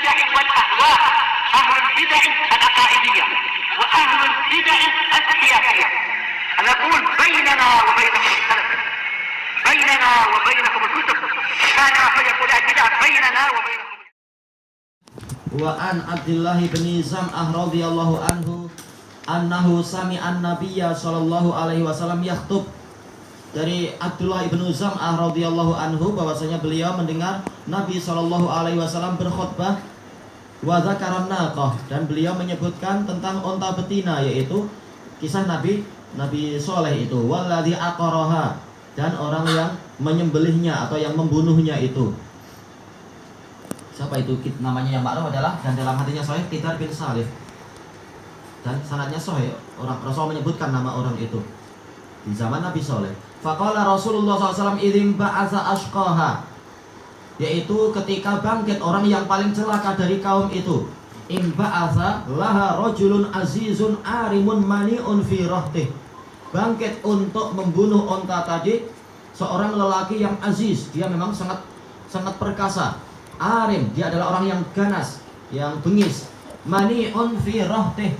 البدع والأهواء، أهل البدع العقائدية وأهل البدع السياسية. نقول بيننا وبينكم السلف، بيننا وبينكم الكتب، كان فيقول البدع بيننا وبينكم. Wa an Abdullah bin Zam'ah radhiyallahu anhu annahu sami'an nabiyya sallallahu alaihi wasallam yakhthub. Dari Abdullah bin Zam'ah radhiyallahu anhu bahwasanya beliau mendengar Nabi sallallahu alaihi wasallam berkhutbah wa dzakaran naqah, dan beliau menyebutkan tentang unta betina, yaitu kisah Nabi Soleh itu, walladzi aqaraha, dan orang yang menyembelihnya atau yang membunuhnya itu. Siapa itu? Namanya yang maklum adalah, dan dalam hatinya Sahih, Qidar bin Salih, dan sanadnya Sahih. Orang Rasul menyebutkan nama orang itu di zaman Nabi Soleh. Faqala Rasulullah SAW idzin ba'atsa ashqaha, yaitu ketika bangkit orang yang paling celaka dari kaum itu. In ba'atsa laha rajulun azizun arimun mani'un fi rahtih, bangkit untuk membunuh onta tadi seorang lelaki yang aziz, dia memang sangat perkasa. Arim, dia adalah orang yang ganas, yang bengis. Mani'un fi rahtih,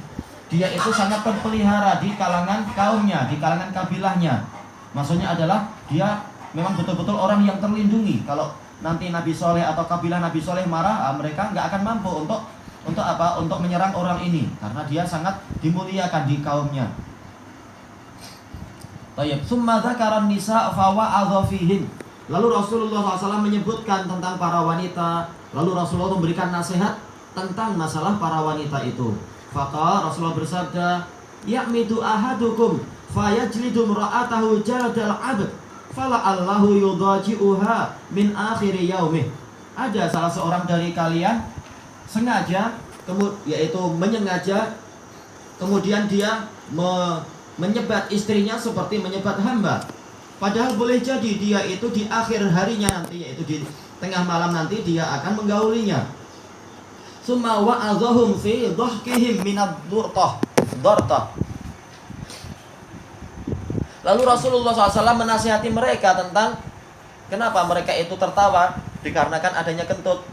dia itu sangat terpelihara di kalangan kaumnya, di kalangan kabilahnya. Maksudnya adalah dia memang betul-betul orang yang terlindungi. Kalau nanti Nabi Soleh atau kabilah Nabi Soleh marah, mereka nggak akan mampu untuk apa? Untuk menyerang orang ini, karena dia sangat dimuliakan di kaumnya. Tayyib. Summa dzakaran nisa fa wa'adha fihim. Lalu Rasulullah SAW menyebutkan tentang para wanita. Lalu Rasulullah memberikan nasihat tentang masalah para wanita itu. Faqala, Rasulullah bersabda, ya'midu ahadukum fayajlidu imra'atahu jaldal 'abd fala'allahu yudaji'uha min akhiri yaumih. Ada salah seorang dari kalian sengaja, yaitu menyengaja, kemudian dia menyebat istrinya seperti menyebat hamba. Padahal boleh jadi dia itu di akhir harinya nanti, yaitu di tengah malam nanti, dia akan menggaulinya. Summa wa'adhahum fi dhahkihim minad dartah. Lalu Rasulullah SAW menasihati mereka tentang kenapa mereka itu tertawa, dikarenakan adanya kentut.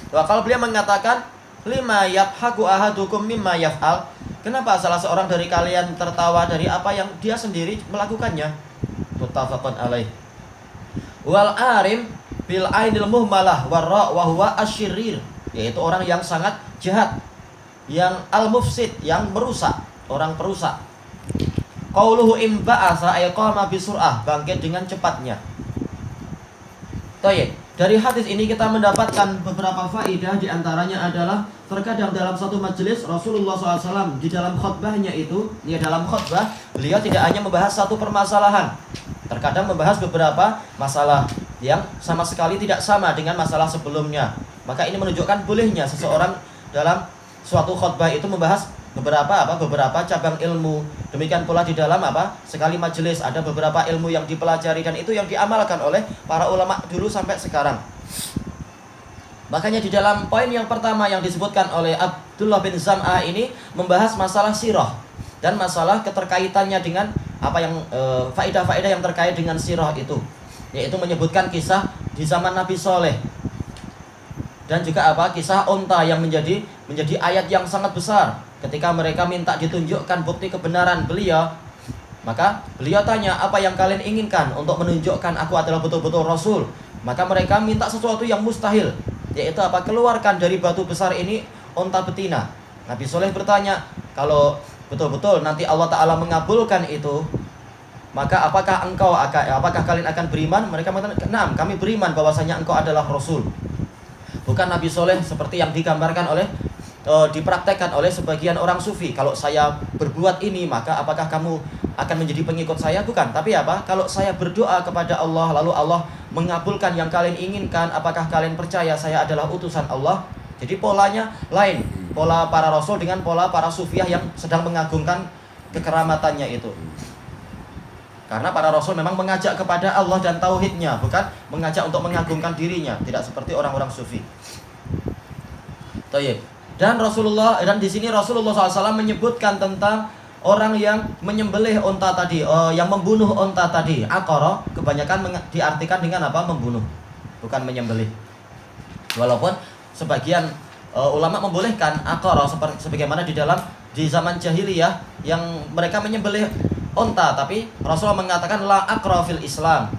Kalau beliau mengatakan, lima yadhaku ahadukum mimma yaf'al, kenapa salah seorang dari kalian tertawa dari apa yang dia sendiri melakukannya? Muttafaqun alaih. Wal arim bil ainil muhmalah warra wa huwa asyirir, yaitu orang yang sangat jahat, yang al mufsid, yang merusak, orang perusak. Qauluhu im ba'atsa ay qama bi sur'ah, bangkit dengan cepatnya. Toyib. Dari hadis ini kita mendapatkan beberapa faedah, di antaranya adalah terkadang dalam satu majelis Rasulullah SAW di dalam khutbahnya itu, ya dalam khutbah beliau tidak hanya membahas satu permasalahan, terkadang membahas beberapa masalah yang sama sekali tidak sama dengan masalah sebelumnya. Maka ini menunjukkan bolehnya seseorang dalam suatu khutbah itu membahas beberapa cabang ilmu. Demikian pula di dalam sekali majelis ada beberapa ilmu yang dipelajari, dan itu yang diamalkan oleh para ulama dulu sampai sekarang. Makanya di dalam poin yang pertama yang disebutkan oleh Abdullah bin Zam'ah ini membahas masalah sirah dan masalah keterkaitannya dengan apa yang faedah-faedah yang terkait dengan sirah itu, yaitu menyebutkan kisah di zaman Nabi Soleh, dan juga kisah unta yang menjadi ayat yang sangat besar. Ketika mereka minta ditunjukkan bukti kebenaran beliau, maka beliau tanya, apa yang kalian inginkan untuk menunjukkan aku adalah betul-betul Rasul? Maka mereka minta sesuatu yang mustahil, yaitu keluarkan dari batu besar ini unta betina. Nabi Soleh bertanya, kalau betul-betul nanti Allah Ta'ala mengabulkan itu, maka apakah kalian akan beriman? Mereka mengatakan, nah, kami beriman bahwasanya engkau adalah Rasul. Bukan Nabi Soleh seperti yang digambarkan dipraktekkan oleh sebagian orang sufi. Kalau saya berbuat ini, maka apakah kamu akan menjadi pengikut saya? Bukan. Tapi kalau saya berdoa kepada Allah, lalu Allah mengabulkan yang kalian inginkan, apakah kalian percaya saya adalah utusan Allah? Jadi polanya lain, pola para rasul dengan pola para sufiah yang sedang mengagungkan kekeramatannya itu. Karena para rasul memang mengajak kepada Allah dan tauhidnya, bukan mengajak untuk mengagungkan dirinya, tidak seperti orang-orang sufi. Tayyib. Dan di sini Rasulullah SAW menyebutkan tentang orang yang menyembelih unta tadi, yang membunuh unta tadi. Aqara kebanyakan diartikan dengan membunuh, bukan menyembelih. Walaupun sebagian ulama membolehkan aqarah sebagaimana di zaman jahiliyah yang mereka menyembelih unta, tapi Rasulullah mengatakan la aqra fil Islam.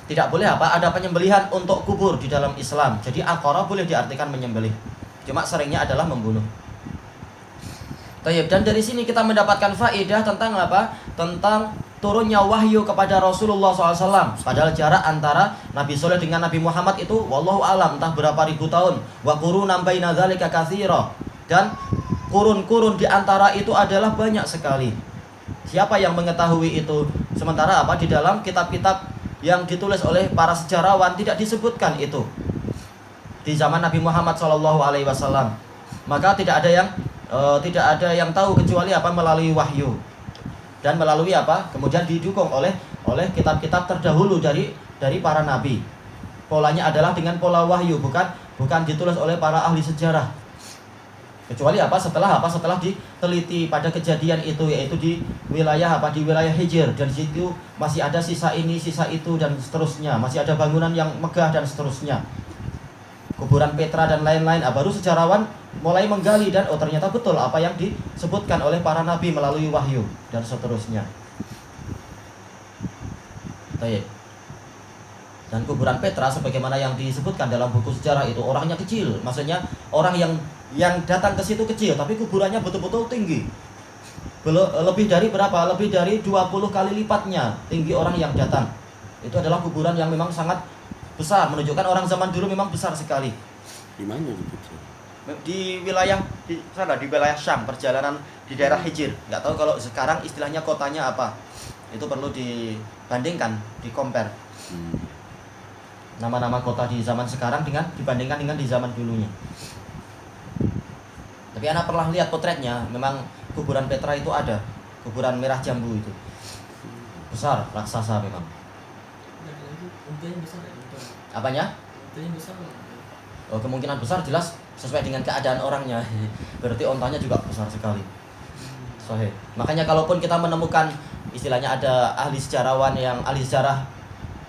Tidak boleh ada penyembelihan untuk kubur di dalam Islam. Jadi aqarah boleh diartikan menyembelih. Cuma seringnya adalah membunuh. Dan dari sini kita mendapatkan faedah tentang apa? Tentang turunnya wahyu kepada Rasulullah SAW. Padahal jarak antara Nabi Soleh dengan Nabi Muhammad itu wallahu alam entah berapa ribu tahun. Wa qurunam baina dzalika katsira. Dan kurun-kurun di antara itu adalah banyak sekali. Siapa yang mengetahui itu? Sementara apa di dalam kitab-kitab yang ditulis oleh para sejarawan tidak disebutkan itu di zaman Nabi Muhammad SAW. Maka tidak ada yang tahu kecuali apa melalui wahyu dan melalui apa kemudian didukung oleh kitab-kitab terdahulu dari para nabi. Polanya adalah dengan pola wahyu, bukan ditulis oleh para ahli sejarah. Kecuali setelah diteliti pada kejadian itu, yaitu di wilayah Hijr, dan di situ masih ada sisa ini, sisa itu dan seterusnya, masih ada bangunan yang megah dan seterusnya, kuburan Petra dan lain-lain. Baru sejarawan mulai menggali dan ternyata betul apa yang disebutkan oleh para nabi melalui wahyu dan seterusnya. Baik. Dan kuburan Petra sebagaimana yang disebutkan dalam buku sejarah itu orangnya kecil, maksudnya orang yang datang ke situ kecil, tapi kuburannya betul-betul tinggi. Lebih dari berapa? Lebih dari 20 kali lipatnya tinggi orang yang datang. Itu adalah kuburan yang memang sangat besar, menunjukkan orang zaman dulu memang besar sekali. Di mana itu? Di wilayah di wilayah Syam, perjalanan di daerah Hijr. Nggak tahu kalau sekarang istilahnya kotanya apa. Itu perlu dibandingkan, di-compare. Nama-nama kota di zaman sekarang dibandingkan dengan di zaman dulunya. Tapi anak pernah lihat potretnya, memang kuburan Petra itu ada, kuburan merah jambu itu. Besar, raksasa memang. Apanya? Kemungkinan besar jelas sesuai dengan keadaan orangnya. Berarti ontanya juga besar sekali. Sahih. Makanya kalaupun kita menemukan istilahnya ada ahli sejarah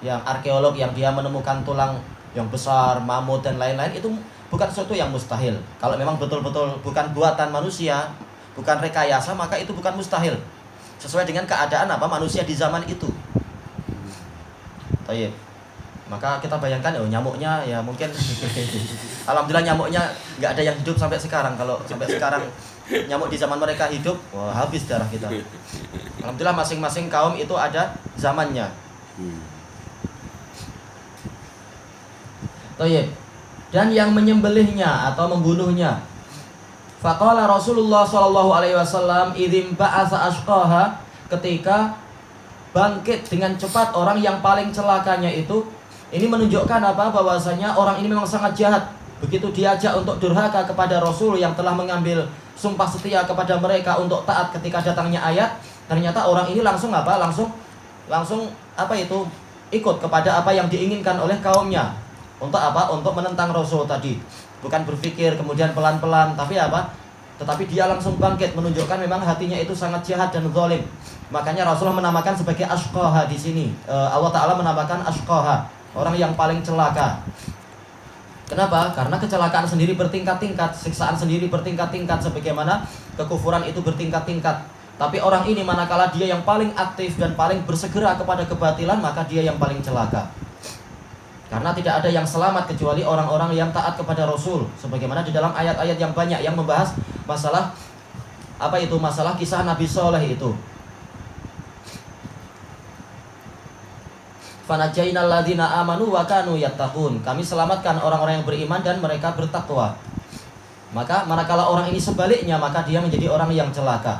yang arkeolog yang dia menemukan tulang yang besar, mamut dan lain-lain, itu bukan sesuatu yang mustahil. Kalau memang betul-betul bukan buatan manusia, bukan rekayasa, maka itu bukan mustahil. Sesuai dengan keadaan manusia di zaman itu. Baik. Maka kita bayangkan nyamuknya ya mungkin alhamdulillah nyamuknya nggak ada yang hidup sampai sekarang. Kalau sampai sekarang nyamuk di zaman mereka hidup, wah habis darah kita. Alhamdulillah masing-masing kaum itu ada zamannya. Baik. Dan yang menyembelihnya atau membunuhnya. Faqala Rasulullah sallallahu alaihi wasallam idzim ba'atsa ashqaha, ketika bangkit dengan cepat orang yang paling celakanya itu. Ini menunjukkan bahwasanya orang ini memang sangat jahat. Begitu diajak untuk durhaka kepada Rasul yang telah mengambil sumpah setia kepada mereka untuk taat ketika datangnya ayat, ternyata orang ini langsung ikut kepada apa yang diinginkan oleh kaumnya. Untuk menentang Rasul tadi. Bukan berpikir kemudian pelan-pelan, tetapi dia langsung bangkit, menunjukkan memang hatinya itu sangat jahat dan zalim. Makanya Rasulullah menamakan sebagai ashqaha di sini. Allah Ta'ala menamakan ashqaha, orang yang paling celaka. Kenapa? Karena kecelakaan sendiri bertingkat-tingkat, siksaan sendiri bertingkat-tingkat, sebagaimana kekufuran itu bertingkat-tingkat. Tapi orang ini manakala dia yang paling aktif dan paling bersegera kepada kebatilan, maka dia yang paling celaka. Karena tidak ada yang selamat kecuali orang-orang yang taat kepada Rasul. Sebagaimana di dalam ayat-ayat yang banyak yang membahas masalah masalah kisah Nabi Soleh itu. Fanajainal ladzina amanu wa kanu yattaqun. Kami selamatkan orang-orang yang beriman dan mereka bertakwa. Maka manakala orang ini sebaliknya, maka dia menjadi orang yang celaka.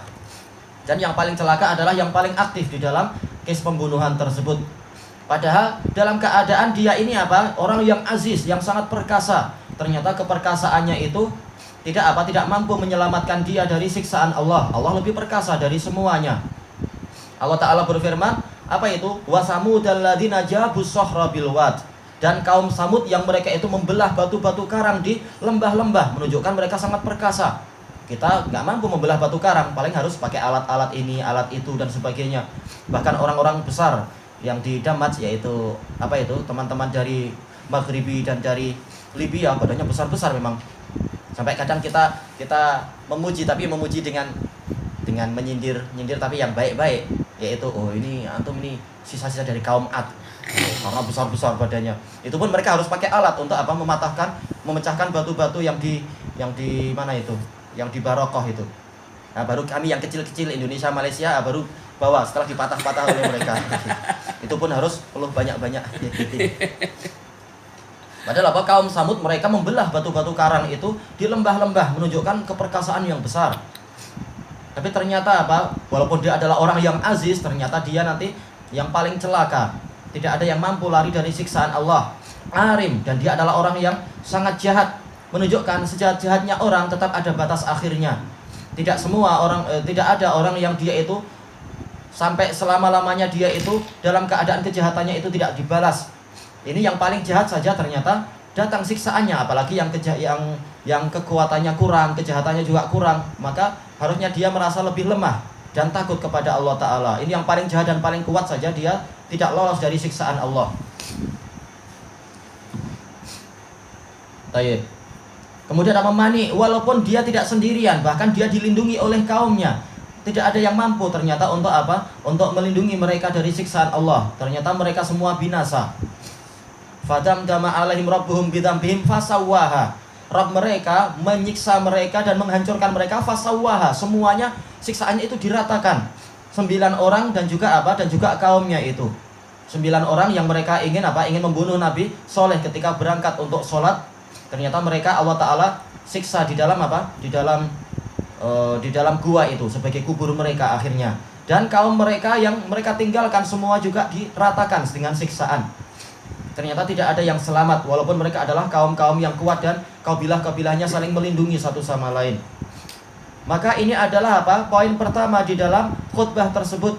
Dan yang paling celaka adalah yang paling aktif di dalam kes pembunuhan tersebut. Padahal dalam keadaan dia ini orang yang aziz, yang sangat perkasa. Ternyata keperkasaannya itu tidak mampu menyelamatkan dia dari siksaan Allah. Allah lebih perkasa dari semuanya. Allah Ta'ala berfirman, wa samudal ladzina jabus sohra bil wad, dan kaum Samud yang mereka itu membelah batu-batu karang di lembah-lembah, menunjukkan mereka sangat perkasa. Kita nggak mampu membelah batu karang, paling harus pakai alat-alat ini, alat itu dan sebagainya. Bahkan orang-orang besar yang di Damat, yaitu teman-teman dari Maghribi dan dari Libya badannya besar-besar memang. Sampai kadang kita memuji, tapi memuji dengan menyindir tapi yang baik-baik, yaitu oh ini antum ini sisa-sisa dari kaum Ad karena besar-besar badannya. Itu pun mereka harus pakai alat untuk apa? Memecahkan batu-batu yang di mana itu? Yang di Barokoh itu. Nah, baru kami yang kecil-kecil Indonesia, Malaysia baru bawa setelah dipatah-patah oleh mereka. Itu pun harus peluh banyak-banyak. Padahal apa? Kaum Samud mereka membelah batu-batu karang itu di lembah-lembah, menunjukkan keperkasaan yang besar. Tapi ternyata apa? Walaupun dia adalah orang yang aziz, ternyata dia nanti yang paling celaka. Tidak ada yang mampu lari dari siksaan Allah. Arim, dan dia adalah orang yang sangat jahat. Menunjukkan sejahat-jahatnya orang tetap ada batas akhirnya. Tidak ada orang yang dia itu sampai selama-lamanya dia itu dalam keadaan kejahatannya itu tidak dibalas. Ini yang paling jahat saja ternyata datang siksaannya, apalagi yang kekuatannya kurang, kejahatannya juga kurang, maka harusnya dia merasa lebih lemah dan takut kepada Allah Ta'ala. Ini yang paling jahat dan paling kuat saja dia tidak lolos dari siksaan Allah. Tayyib. Kemudian Mani, walaupun dia tidak sendirian, bahkan dia dilindungi oleh kaumnya. Tidak ada yang mampu ternyata untuk apa? Untuk melindungi mereka dari siksaan Allah. Ternyata mereka semua binasa. Fadamdama alaihim rabbuhum bidzambihim fasawwaha. Rabb mereka menyiksa mereka dan menghancurkan mereka, fasawwaha. Semuanya siksaannya itu diratakan. 9 orang dan juga apa? Dan juga kaumnya itu. 9 orang yang mereka ingin apa? Ingin membunuh Nabi Soleh ketika berangkat untuk sholat. Ternyata mereka Allah Ta'ala siksa di dalam apa? Di dalam gua itu sebagai kubur mereka akhirnya. Dan kaum mereka yang mereka tinggalkan semua juga diratakan dengan siksaan. Ternyata tidak ada yang selamat, walaupun mereka adalah kaum-kaum yang kuat dan kabilah-kabilahnya saling melindungi satu sama lain. Maka ini adalah apa? Poin pertama di dalam khutbah tersebut,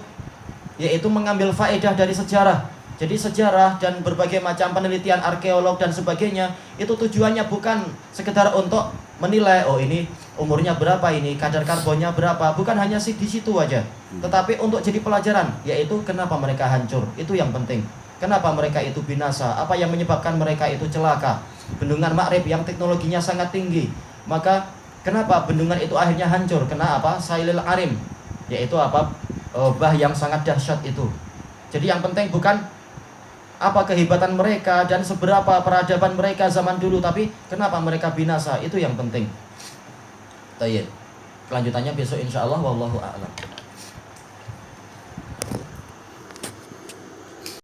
yaitu mengambil faedah dari sejarah. Jadi sejarah dan berbagai macam penelitian arkeolog dan sebagainya, itu tujuannya bukan sekedar untuk menilai, oh ini umurnya berapa, ini kadar karbonnya berapa, bukan hanya di situ aja. Tetapi untuk jadi pelajaran, yaitu kenapa mereka hancur, itu yang penting. Kenapa mereka itu binasa? Apa yang menyebabkan mereka itu celaka? Bendungan Ma'rib yang teknologinya sangat tinggi. Maka kenapa bendungan itu akhirnya hancur? Kenapa? Sailil Arim, yaitu apa? Bah yang sangat dahsyat itu. Jadi yang penting bukan apa kehebatan mereka dan seberapa peradaban mereka zaman dulu, tapi kenapa mereka binasa? Itu yang penting. Tayyib. Kelanjutannya besok insyaallah, wallahu a'lam.